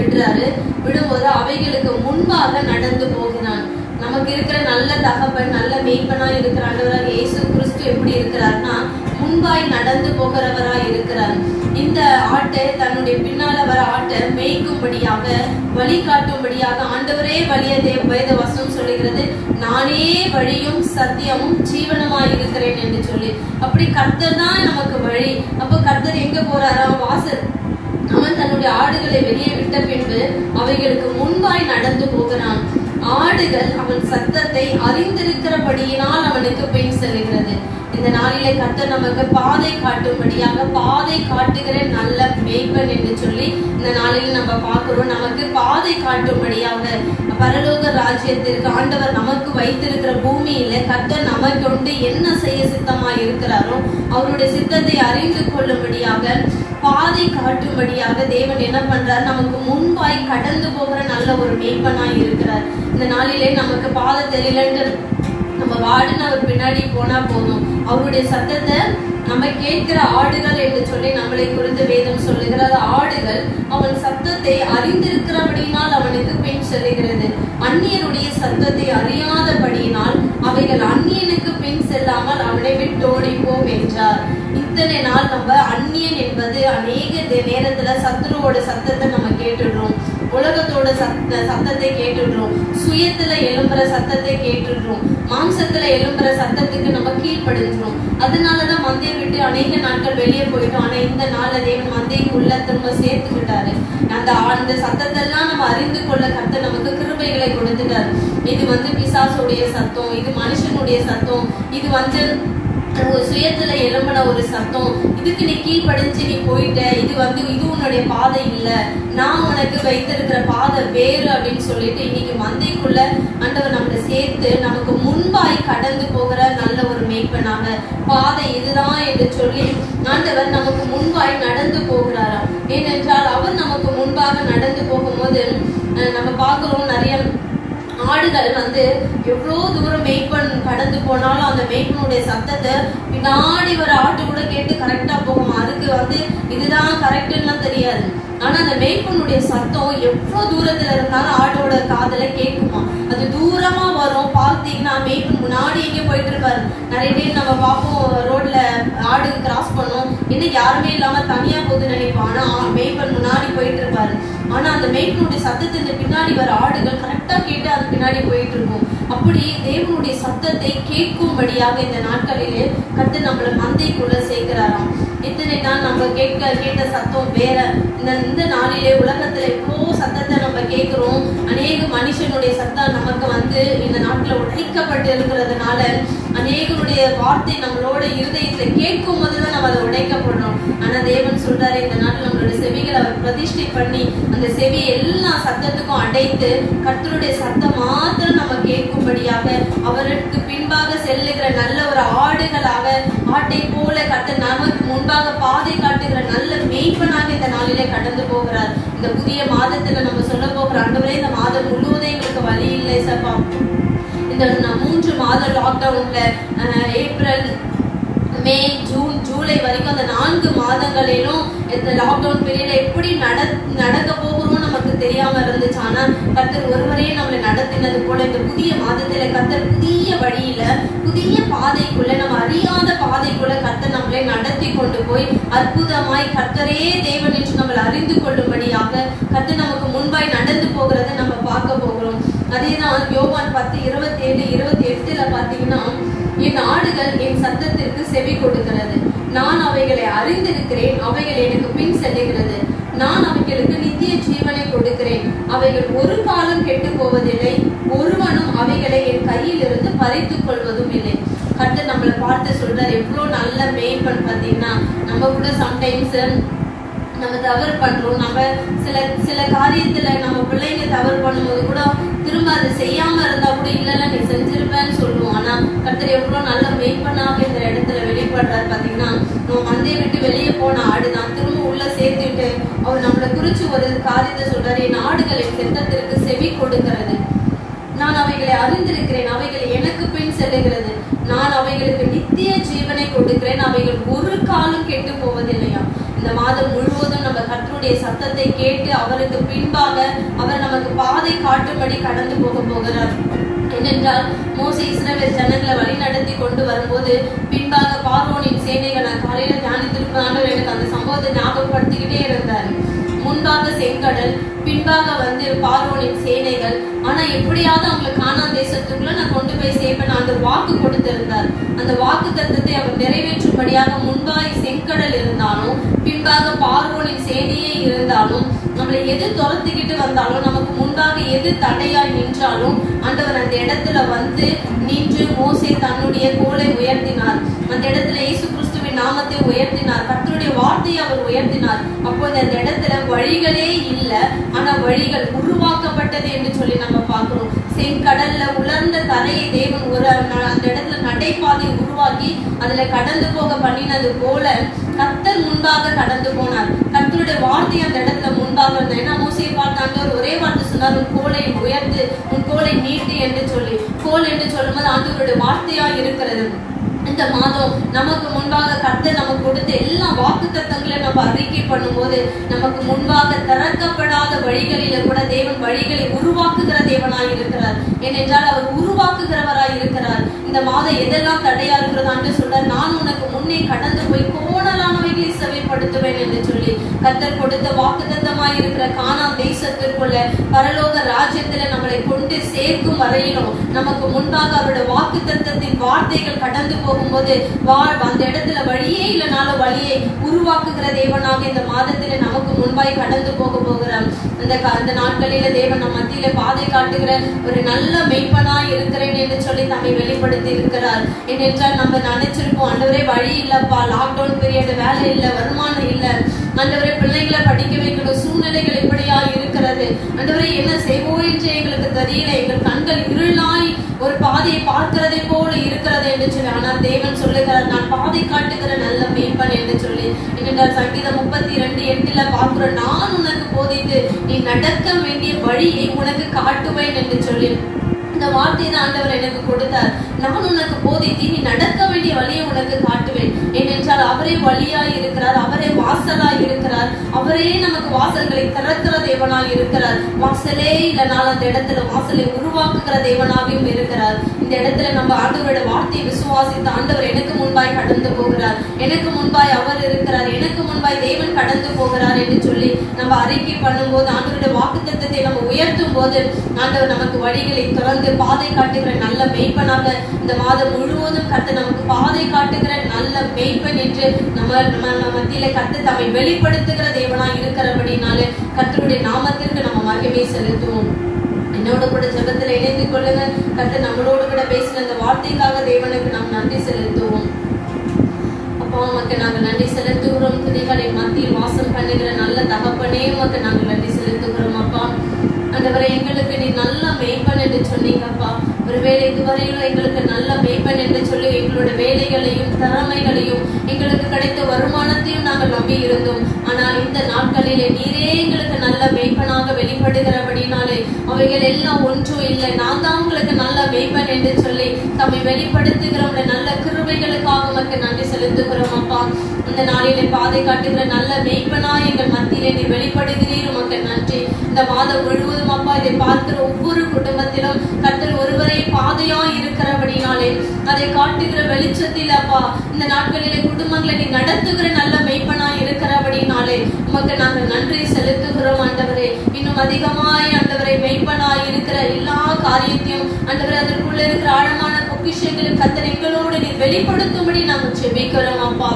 விடும்போது அவைகளுக்கு முன்பாக நடந்து போகிறான். நமக்கு இருக்கிற நல்ல தகப்பன், நல்ல மேய்ப்பனா இருக்கிற ஆண்டவராக இயேசு கிறிஸ்து எப்படி இருக்கிறார்னா முன்பாய் நடந்து போகிறவராய் இருக்கிறார். இந்த ஆட்டை தன்னுடைய பின்னால வர ஆட்டை மேய்க்கும்படியாக வழிகாட்டும்படியாக ஆண்டவரே வழியதே வேத வசனம் சொல்லுகிறது, நானே வழியும் சத்தியமும் ஜீவனமாய் இருக்கிறேன் என்று சொல்லி. அப்படி கர்த்தர் தான் நமக்கு வழி. அப்போ கர்த்தர் எங்க போறாரா, வாசல். அவன் தன்னுடைய ஆடுகளை வெளியே விட்ட பின்பு அவைகளுக்கு முன்பாய் நடந்து போகிறான். ஆடுகள் அவன் சத்தத்தை அறிந்திருக்கிறபடியினால் அவனுக்கு பின் செல்கிறது. இந்த நாளிலே கர்த்தர் நமக்கு பாதை காட்டும்படியாக பாதை காட்டுகிற நல்ல மேய்ப்பன் என்று சொல்லி இந்த நாளில் நம்ம பார்க்கிறோம். நமக்கு பாதை காட்டும்படியாக பரலோக ராஜ்யத்திற்கு ஆண்டவர் நமக்கு வைத்திருக்கிற பூமியில கர்த்தர் நமக்கு என்ன செய்ய சித்தமாய் இருக்கிறாரோ அவருடைய சித்தத்தை அறிந்து கொள்ளும்படியாக பாதை காட்டும்படியாக தேவன் என்ன பண்றார், நமக்கு முன்பாய் கடந்து போகிற நல்ல ஒரு மேய்ப்பனாய் இருக்கிறார். இந்த நாளிலே நமக்கு பாதை தெரியலன்னு நம்ம வார்டுன்னு அவர் பின்னாடி போனா போதும், அவருடைய சத்தத்தை நம்ம கேட்கிற ஆடுகள் என்று சொல்லி நம்மளை குறித்து வேதம் சொல்லுகிறது. ஆடுகள் அவன் சத்தத்தை அறிந்திருக்கிறபடியினால் அவனுக்கு பின் செல்லுகிறது. அந்நியருடைய சத்தத்தை அறியாதபடியினால் அவைகள் அந்நியனுக்கு பின் செல்லாமல் அவனை விட்டோடிப்போம் என்றார். இத்தனை நாள் நம்ம அந்நியன் என்பது அநேக நேரத்துல சத்துருவோட சத்தத்தை நம்ம கேட்டுடுறோம், உலகத்தோட சத்தத்தை கேட்டுடுறோம், சுயத்துல எழும்புற சத்தத்தை கேட்டுடுறோம், மாம்சத்துல எழும்புற சத்தத்துக்கு நம்ம கீழ்படுகிறோம். அதனாலதான் மந்தையை விட்டு அநேக நாட்கள் வெளியே போயிட்டோம். ஆனா இந்த நாள் தேவன் மந்தைக்குள்ள திரும்ப சேர்த்துக்கிட்டாரு. அந்த சத்தத்தெல்லாம் நம்ம அறிந்து கொள்ள கர்த்தர் நமக்கு கிருபைகளை கொடுத்துட்டாரு. இது பிசாசுடைய சத்தம், இது மனுஷனுடைய சத்தம், இது சுயத்துல எழும்பின ஒரு சத்தம், இதுக்கு நீ கீழ்படிஞ்சு நீ போயிட்ட, இது உன்னுடைய பாதை இல்ல, நான் உனக்கு வைத்திருக்கிற பாதை வேறு அப்படின்னு சொல்லிட்டு இன்னைக்கு மந்தைக்குள்ள ஆண்டவர் நம்மளை சேர்த்து நமக்கு முன்பாய் கடந்து போகிற நல்ல ஒரு மேய்ப்பனாக பாதை இதுதான் என்று சொல்லி ஆண்டவர் நமக்கு முன்பாய் நடந்து போகிறாராம். ஏனென்றால் அவர் நமக்கு முன்பாக நடந்து போகும்போது நம்ம பார்க்கிறோம், நிறைய ஆடுகள் எவ்வளோ தூரம் மேய்ப்பன் கடந்து போன போனாலும் அந்த மேய்ப்பனுடைய சத்தத்தை பின்னாடி வர ஆட்டு கூட கேட்டு கரெக்டா போகும். அதுக்கு இதுதான் கரெக்டுன்னு தெரியாது. ஆனா அந்த மேய்ப்பனுடைய சத்தம் எவ்வளவு தூரத்துல இருந்தாலும் ஆட்டோட காதுல கேட்குமா. அது தூரமா வரும். பார்த்தீங்கன்னா மேய்ப்பன் முன்னாடி எங்கே போயிட்டு இருப்பாரு. நிறைய பேர் நம்ம பார்ப்போம், ரோட்ல ஆடு கிராஸ் பண்ணோம், இன்னும் யாருமே இல்லாம தனியா போகுது நினைப்போம். ஆனா மேய்ப்பன் முன்னாடி போயிட்டு இருப்பாரு. ஆனா அந்த மேய்ப்பனுடைய சத்தத்தை பின்னாடி வர ஆடுகள் கரெக்டா கேட்டு அது பின்னாடி போயிட்டு இருக்கும். அப்படி தேவனுடைய சத்தத்தை கேட்கும்படியாக இந்த நாட்களிலே கர்த்தர் நம்மள மந்தைக்குள்ள சேர்க்கிறாராம். இத்தனை நாள் நம்ம கேட்ட சத்தம் வேற. இந்த நாளிலே உலகத்துல எவ்வளோ சத்தத்தை நம்ம கேட்கிறோம். அநேக மனுஷனுடைய சத்தம் நமக்கு இந்த நாட்டில் உடைக்கப்பட்டு இருக்கிறதுனால அநேகனுடைய வார்த்தை நம்மளோட இருதயத்துல கேட்கும் போதுதான் நம்ம அதை உடைக்கப்படுறோம். ஆனா தேவன் சொல்றாரு, இந்த நாட்டில் நம்மளோட செவிகளை அவர் பிரதிஷ்டை பண்ணி அந்த செவி எல்லா சத்தத்துக்கும் அடைத்து கர்த்தருடைய சத்தம் மாத்திரம் நம்ம கேட்கும்படியாக அவருக்கு பின்பாக செல்லுகிற நல்ல ஒரு ஆடுகளாக, ஆட்டை போல கர்த்தர் நமக்கு முன்பாக பாதை காட்டுகிற நல்ல மேய்ப்பனாக இந்த நாளிலே கடந்து போகிறார். இந்த புதிய மாதத்துல நம்ம சொல்ல போகிற ஆண்டவரே, இந்த மாதம் முழுவதும் எங்களுக்கு வழி இல்லை சப்பா. இந்த 3 மாதம் லாக்டவுன்ல ஏப்ரல், மே, ஜூன், ஜூலை வரைக்கும் அந்த 4 மாதங்களிலும் இந்த லாக்டவுன் பீரியட்ல எப்படி நடக்க போகிறோம் நமக்கு தெரியாம இருந்துச்சு. ஆனா கர்த்தர் ஒருவரையே நம்மளை நடத்தினது போல இந்த புதிய மாதத்துல கர்த்தர் புதிய வழியில, புதிய பாதைக்குள்ள, நம்ம அறியாத பாதைக்குள்ள கர்த்தர் நம்மளை நடத்தி கொண்டு போய் அற்புதமாய் கர்த்தரே தேவன் என்று நம்மளை அறிந்து கொள்ளும்படியாக கர்த்தர் நமக்கு முன்பாய் நடந்து போகிறத நம்ம பார்க்க போகிறோம். அதேதான் யோவான் 10:27-28 பாத்தீங்கன்னா, என் ஆடுகள் என் சத்தத்திற்கு செவி கொடுக்கிறது, நான் அவைகளை அறிந்திருக்கிறேன், அவைகள் எனக்கு பின் செல்லுகிறது, நான் அவைகளுக்கு நித்திய ஜீவனை கொடுக்கிறேன், அவைகள் ஒரு காலம் கெட்டு போவதில்லை, ஒருவனும் அவைகளை என் கையில் இருந்து பறித்துக் கொள்வதும் இல்லை. கர்த்தர் நம்மளை பார்த்து சொல்றாரு, எவ்வளவு நல்ல மேய்ப்பன். பார்த்தீங்கன்னா நம்ம கூட சம்டைம்ஸ் நம்ம தவறு பண்றோம். நம்ம சில காரியத்துல நம்ம பிள்ளைங்க தவறு பண்ணும்போது கூட திரும்ப அதை செய்யாம இருந்தா கூட இல்ல நீ செஞ்சிருப்பேன்னு சொல்லுவோம். ஆனா கர்த்தர் எவ்வளவு நல்ல மேய்ப்பனாக இந்த இடத்துல வெளிப்படுறாரு. பாத்தீங்கன்னா நம்ம மந்தையை விட்டு வெளியே போன ஆடுதான் திரும்ப உள்ள சேர்த்துட்டு அவர் நம்மளை குறிச்சு ஒரு காரியத்தை சொல்றாரு, என் ஆடுகள் என் சத்தத்திற்கு செவி கொடுக்கிறது, நான் அவைகளை அறிந்திருக்கிறேன், அவைகள் எனக்கு பின் செல்லுகிறது, நான் அவைகளுக்கு நித்திய ஜீவனை கொடுக்கிறேன், அவைகள் ஒரு காலம் கெட்டு போவதில்லையா. இந்த மாதம் முழுவதும் நம்ம கர்த்தருடைய சத்தத்தை கேட்டு அவருக்கு பின்பாக அவர் நமக்கு பாதை காட்டும்படி கடந்து போகிறார். ஏனென்றால் மோசே இஸ்ரவேல் ஜனங்களை வழி நடத்தி கொண்டு வரும்போது பின்பாக பார்வோனின் சேனைகள், நான் காலையில தியானித்திருப்பதான எனக்கு அந்த சம்பவத்தை ஞாபகப்படுத்திக்கிட்டே இருந்தாரு. முன்பாக செங்கடல், பின்பாக பார்வோனின் சேனைகள். ஆனா எப்படியாவது அவங்களை கானான் தேசத்துக்குள்ள நான் கொண்டு போய் சேர்ப்பேன் அந்த வாக்கு கொடுத்திருந்தார். அந்த வாக்கு தத்தத்தை அவர் நிறைவேற்றும்படியாக முன்பாக செங்கடல் இருந்தாலும் பின்பாக பார்வோனின் சேனையே இருந்தாலும், நம்மளை எது துரத்திக்கிட்டு வந்தாலும், நமக்கு முன்பாக எது தடையாய் நின்றாலும் ஆண்டவர் அந்த இடத்துல நின்று மோசே தன்னுடைய கோலை உயர்த்தினார். அந்த இடத்துல இயேசு கிறிஸ்துவின் நாமத்தை உயர்த்தினார், கர்த்தருடைய வார்த்தையை அவர் உயர்த்தினார். அப்போது அந்த இடத்துல வழிகளே இல்லை, ஆனா வழிகள் உருவாக்கப்பட்டது என்று சொல்லி நம்ம பார்க்கிறோம். செங்கடல்ல உலர்ந்த தரையை தேவன் அந்த இடத்துல நடைபாதை உருவாக்கி அதுல கடந்து போக பண்ணினது போல கர்த்தர் முன்பாக கடந்து போனார். கர்த்தருடைய வார்த்தை அந்த இடத்துல முன்பாக இருந்தது. ஏன்னா மோசையை பார்த்தாண்டவர் ஒரே வார்த்தை சொன்னார், உன் கோலை உயர்த்து, உன் கோலை நீட்டு என்று சொல்லி. கோல் என்று சொல்லும்போது ஆண்டவருடைய வார்த்தையா இருக்கிறது. இந்த மாதம் நமக்கு முன்பாக கர்த்தர் நமக்கு கொடுத்த எல்லா வாக்கு தத்தங்களை நம்ம அறிக்கை பண்ணும்போது நமக்கு முன்பாக திறக்கப்படாத வழிகளில கூட தேவன் வழிகளை உருவாக்குகிற தேவனாய் இருக்கிறார். ஏனென்றால் அவர் உருவாக்குகிறவராய் இருக்கிறார். இந்த மாதம் எதெல்லாம் தடையா இருக்கிறதான்னு சொல்றார், நான் உனக்கு முன்னே கடந்து போய் கோணலானவைகளை செவைப்படுத்துவேன் என்று சொல்லி கர்த்தர் கொடுத்த வாக்கு தத்தமாய் இருக்கிற கானான் தேசத்திற்குள்ள பரலோக ராஜ்யத்துல நம்மளை கொண்டு சேர்க்கும் வரையிலும் நமக்கு முன்பாக அவருடைய வாக்கு தத்தத்தின் வார்த்தைகள் கடந்து போகும்போது அந்த இடத்துல வழியே இல்லைனாலும் வழியை உருவாக்குகிற தேவனாக இந்த மாதத்துல நமக்கு முன்பாய் கடந்து போகிறார். அந்த நாட்களில தேவன் நம்ம மத்தியில பாதை காட்டுகிற ஒரு நல்ல மெய்ப்பனாய் இருக்கிறேன் என்று சொல்லி தம்மை வெளிப்படுத்தி இருக்கிறார். ஏனென்றால் நம்ம நினைச்சிருப்போம், ஆண்டவரே வழி இல்லப்பா, லாக்டவுன் பீரியட், வேலை இல்லை, வருமானம் இல்லை, ஆண்டவரே பிள்ளைகளை படிக்க வைக்கிற சூழ்நிலைகள் இப்படியா இருக்கிறது, ஆண்டவரே என்ன செய்வோம் என்று எங்களுக்கு தெரியல, எங்கள் கண்கள் இருளாய் ஒரு பாதையை பார்க்கிறதை போல இருக்கிறது என்று சொல்லி. ஆனால் தேவன் சொல்லுகிறார், நான் பாதை காட்டுகிற நல்ல மேய்ப்பன் என்று சொல்லி. ஏனென்றால் சங்கீதம் 32:8 பார்க்கிறோம், நான் உனக்கு போதித்து நீ நடக்க வேண்டிய வழியை உனக்கு காட்டுவேன் என்று சொல்லி. இந்த வார்த்தையை தான் ஆண்டவர் எனக்கு கொடுத்தார். நான் உனக்கு போதித்து நீ நடக்க வேண்டிய வழியை உனக்கு காட்டுவேன். ஏனென்றால் அவரே வழியாய் இருக்கிறார், அவரே வாசலாய் இருக்கிறார், அவரே நமக்கு வாசல்களை திறக்கிற தேவனாய் இருக்கிறார். வாசலே இல்லைனால் அந்த இடத்துல வாசலை உருவாக்குகிற தேவனாகவும் இருக்கிறார். இந்த இடத்துல நம்ம ஆண்டவரோட வார்த்தையை விசுவாசித்த ஆண்டவர் எனக்கு முன்பாய் கடந்து போகிறார், எனக்கு முன்பாய் அவர் இருக்கிறார், எனக்கு முன்பாய் தேவன் கடந்து போகிறார் என்று சொல்லி நம்ம அறிக்கை பண்ணும்போது, ஆண்டவருடைய வாக்குத்தத்தத்தை நம்ம உயர்த்தும் போது ஆண்டவர் நமக்கு வழிகளை திறந்து பாதை காட்டுகிற நல்ல மேய்ப்பனாக இந்த மாதம் முழுவதும் கர்த்தர் நமக்கு பாதை காட்டுகிற நல்ல மேய்ப்பன் என்று நம்ம மத்தியில கர்த்தர் தம்மை வெளிப்படுத்துகிற தேவனாய் இருக்கிறபடினாலே கர்த்தருடைய நாமத்திற்கு நம்ம மகிமை செலுத்துவோம். என்னோட கூட ஜெபத்தில் இணைந்து கொள்ளுங்க. கர்த்தர் நம்மளோடு கூட பேசின அந்த வார்த்தைக்காக தேவனுக்கு நாம் நன்றி செலுத்துவோம். அப்பா, உமக்கு நாங்கள் நன்றி செலுத்துகிறோம். துதிகளின் மத்தியில் வாசம் பண்ணுகிற நல்ல தகப்பனே, உமக்கு நாங்கள் நன்றி செலுத்துகிறோம். அப்பா ஆண்டவரே, எங்களுக்கு நீ நல்ல மேய்ப்பன் என்று சொன்னீங்கப்பா. ஒருவேளை இதுவரையிலும் எங்களுக்கு நல்ல மேய்ப்பன் என்று சொல்லி எங்களுடைய வேலைகளையும் திறமைகளையும் எங்களுக்கு கிடைத்த வருமானத்தையும் நாங்கள் நம்பி இருந்தோம். ஆனால் இந்த நாட்களிலே நீரே எங்களுக்கு நல்ல மேய்ப்பனாக வெளிப்படுகிறபடினாலே அவைகள் எல்லாம் ஒன்றும் இல்லை, நான் தான் உங்களுக்கு நல்ல மேய்ப்பன் என்று சொல்லி தம்மை வெளிப்படுத்துகிற நல்ல கிருபைகளுக்காக உமக்கு நன்றி செலுத்துகிறோம். அப்பா, இந்த நாளிலே பாதை காட்டுகிற நல்ல மேய்ப்பனாய் எங்கள் மத்தியிலே நீ வெளிப்படுகிறீர், உமக்கு நன்றி. இந்த மாதம் முழுவதும் அப்பா இதை பார்க்கிற ஒவ்வொரு குடும்பத்திலும் கர்த்தர் ஒருவரை பாதையாய் இருக்கிறபடினாலே அதை காட்டுகிற வெளிச்சத்தில் அப்பா இந்த நாட்களிலே குடும்பங்களை நீ நடத்துகிற நல்ல மேய்ப்பனாய் இருக்கிறபடினாலே உமக்கு நாங்கள் நன்றி செலுத்துகிறோம். ஆண்டவரே, இன்னும் அதிகமாய் ஆண்டவரை மேய்ப்பனாய் இருக்கிற எல்லா காரியத்தையும் ஆண்டவரே அதற்குள்ள இருக்கிற ஆழமான பொக்கிஷங்களும் கர்த்தர் எங்களோடு நீ வெளிப்படுத்தும்படி நாங்கள் ஜெபிக்கிறோம். அப்பா,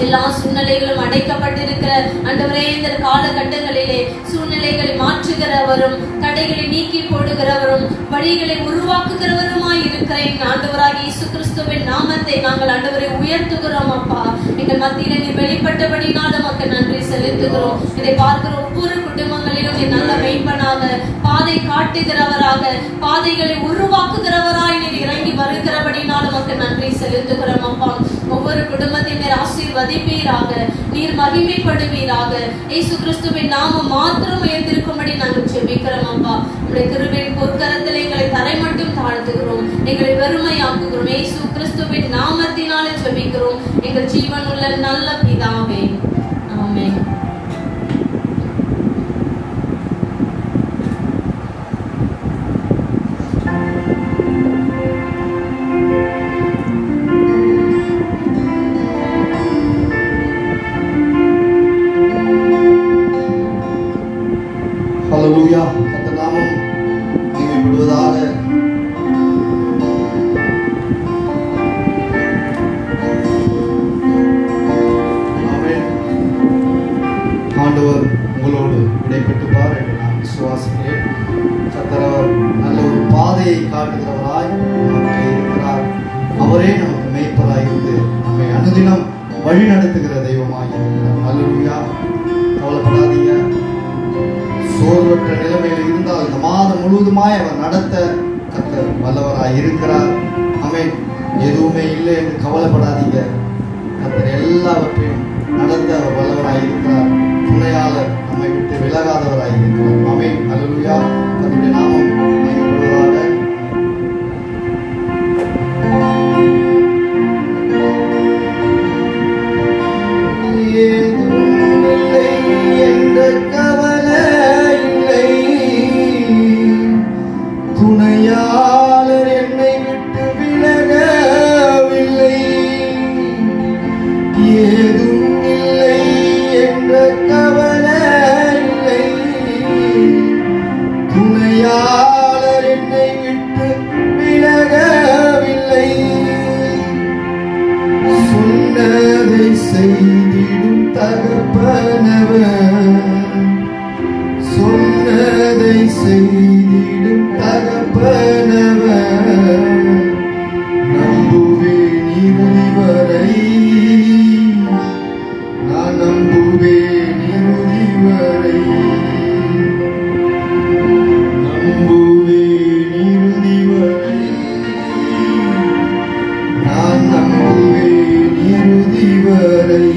எல்லா சூழ்நிலைகளும் அடைக்கப்பட்டிருக்கிற ஆண்டவரே இந்த காலகட்டங்களிலே சூழ்நிலைகளை மாற்றுகிறவரும் தடைகளை நீக்கி போடுகிறவரும் வழிகளை உருவாக்குகிறவருமாய் இருக்கிற எங்கள் ஆண்டவராகிய இயேசு கிறிஸ்துவின் நாமத்தை நாங்கள் ஆண்டவரை உயர்த்துகிறோம். அப்பா, எங்கள் மத்தியிலே நீ வெளிப்பட்டபடினால் நமக்கு நன்றி செலுத்துகிறோம். இதை பார்க்கிற ஒவ்வொரு குடும்பங்களிலும் நீ நல்ல மேய்ப்பனாக பாதை காட்டுகிறவராக பாதைகளை உருவாக்குகிறவராய் நீர் இறங்கி வருகிறபடினால் நமக்கு நன்றி செலுத்துகிறோம். அப்பா, ஒவ்வொரு குடும்பத்தின் மேல் ஆசீர்வதிப்பீராக, நீர் மகிமைப்படுவீராக. இயேசு கிறிஸ்துவின் நாமம் மாத்திரம் உயர்ந்திருக்கும்படி நாங்கள் ஜெபிக்கிறோம். அப்பா, உடைய கிருபையின் பொற்கரத்தில் எங்களை தரை மட்டும் தாழ்த்துகிறோம், எங்களை வெறுமையாக்குகிறோம். இயேசு கிறிஸ்துவின் நாமத்தினாலே ஜெபிக்கிறோம் எங்கள் ஜீவனுள்ள நல்ல பிதாவே, ஆமென். ஹல்லேலூயா. கர்த்தர் நாமம் மகிமைப்படுவதாக. ஆமென். ஆண்டவர் உங்களோடு இடைப்பட்டுப்பார் என்று நான் விசுவாசிக்கிறேன். கர்த்தர் அவர் நல்ல ஒரு பாதையை காட்டுகிறவராய் நமக்கு இருக்கிறார். அவரே நமக்கு மேய்ப்பராய் இருந்து நம்மை அனுதினம் வழி நடத்துகிற தெய்வமாய் இருக்கிறார். ஹல்லேலூயா. கவலைப்படாதீங்க. சோர்வற்ற நிலைமையில் இருந்தால் இந்த மாதம் முழுவதுமாய் அவர் நடத்த கர்த்தர் வல்லவராய் இருக்கிறார். ஆமென். எதுவுமே இல்லை என்று கவலைப்படாதீங்க. கர்த்தர் எல்லாவற்றையும் நடத்த அவர் வல்லவராய் இருக்கிறார். துணையாளர் நம்மை விட்டு விலகாதவராய் இருக்கிறார். ஆமென். ஹல்லேலூயா. கர்த்தருடைய நாமம் மகிமைப்படுவதாக. துணையாளர் என்னை விட்டு விலகவில்லை, ஏதும் இல்லை என்ற கவலை இல்லை. துணையாளர் என்னை விட்டு விலகவில்லை, சொன்னதை செய்திடும் தகப்பனவர், சொன்னதை செய்திடும் தகப்பனவர். நம்புவேன் இறுதி வரை, நான் நம்புவேன் இறுதி வரை, நம்புவேன் இறுதி வரை, நான் நம்புவேன் இறுதி வரை.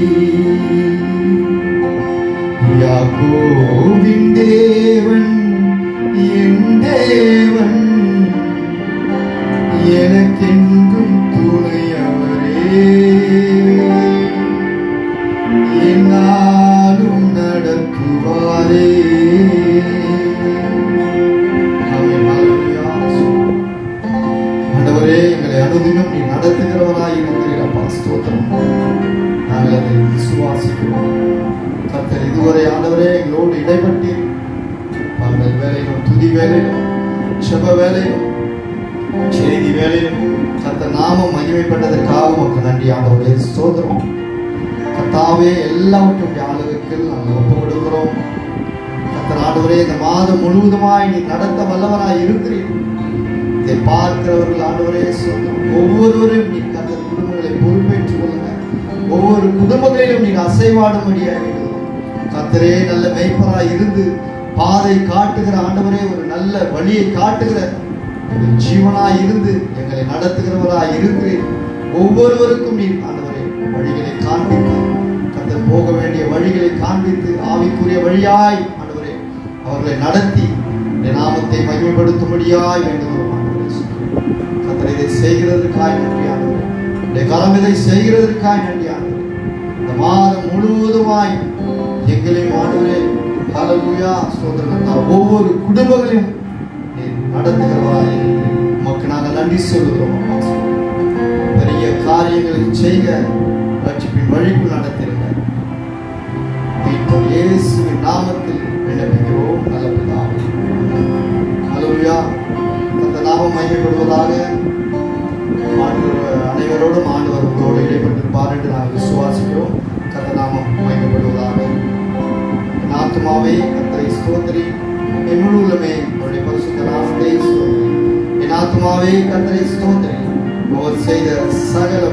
யாக்கோபின் தேவன் என் நடத்துகிறவராய் இருக்கிறீரப்பா, ஸ்தோத்திரம். நாங்கள் அதை விசுவாசிக்கிறோம். கர்த்தர் இதுவரை ஆண்டவரே எங்களோடு இடைப்பட்டு பகல் வேலையிலும் துதி வேலையிலும் செப வேலையிலும் செய்தி வேலையிலும் கர்த்தர் நாமம் மகிமைப்பட்டதற்காக உமக்கு நன்றி ஆண்டவரே, ஸ்தோத்திரம். கர்த்தாவே எல்லாவற்றும் ஆளுகைக்கு நாங்கள் ஒப்பு கொடுக்கிறோம். கர்த்தர் ஆண்டவரே இந்த மாதம் முழுவதுமாய் நீ நடத்த வல்லவராய் இருக்கிறீர். இதை பார்க்கிறவர்கள் ஆண்டவரே ஸ்தோத்திரம். ஒவ்வொருவரும் நீ கர்த்தர் குடும்பங்களை பொறுப்பேற்றுக் கொள்ளுங்க. ஒவ்வொரு குடும்பங்களிலும் நீ அசைவாடும்படியாக வேண்டும். கர்த்தரே நல்ல மேய்ப்பராய் இருந்து பாதை காட்டுகிற ஆண்டவரே, ஒரு நல்ல வழியை காட்டுகிற ஜீவனாய் இருந்து எங்களை நடத்துகிறவராய் இருக்கிறீர். ஒவ்வொருவருக்கும் நீர் ஆண்டவரே வழிகளை காண்பித்து, கர்த்தர் போக வேண்டிய வழிகளை காண்பித்து ஆவிக்குரிய வழியாய் ஆண்டவரே அவர்களை நடத்தி என் நாமத்தை மகிமைப்படுத்தும்படியாய் வேண்டுகிறோம் ஆண்டவரே. கர்த்தர் இதை செய்கிறதற்காய் நன்றி ஆண்டவரே. இந்த கரம் இதை செய்கிறதற்காய் நன்றி ஆண்டவரே. இந்த மாதம் முழுவதுமாய் எங்களையும் ஆண்டவரே ஹல்லேலூயா ஸ்தோத்திரம். ஒவ்வொரு குடும்பங்களையும் நடத்துகிறவராய் உமக்கு நாங்கள் நன்றி சொல்லுகிறோம். பெரிய காரியங்களை செய்க, ரட்சிப்பின் வழிக்குள் நடத்திருங்க. இயேசுவின் நாமத்தில் விண்ணப்பிக்கிறோம் நல்ல பிதாவே. ஹல்லேலூயா. அந்த நாமம் மகிமைப்படுவதாக. அனைவரோடும் ஆண்டவர் உங்களோடு இடைப்பட்டிருப்பார் என்று நாங்கள் விசுவாசிக்கிறோம். கர்த்த நாமம் மகிமைப்படுவதாக. என் ஆத்துமாவே கர்த்தரை ஸ்தோத்திரி, என் முழு உள்ளமே அவருடைய பரிசுத்த நாமத்தை ஸ்தோத்திரி. என் ஆத்துமாவே கர்த்தரை ஸ்தோத்திரி, அவர் செய்த சகல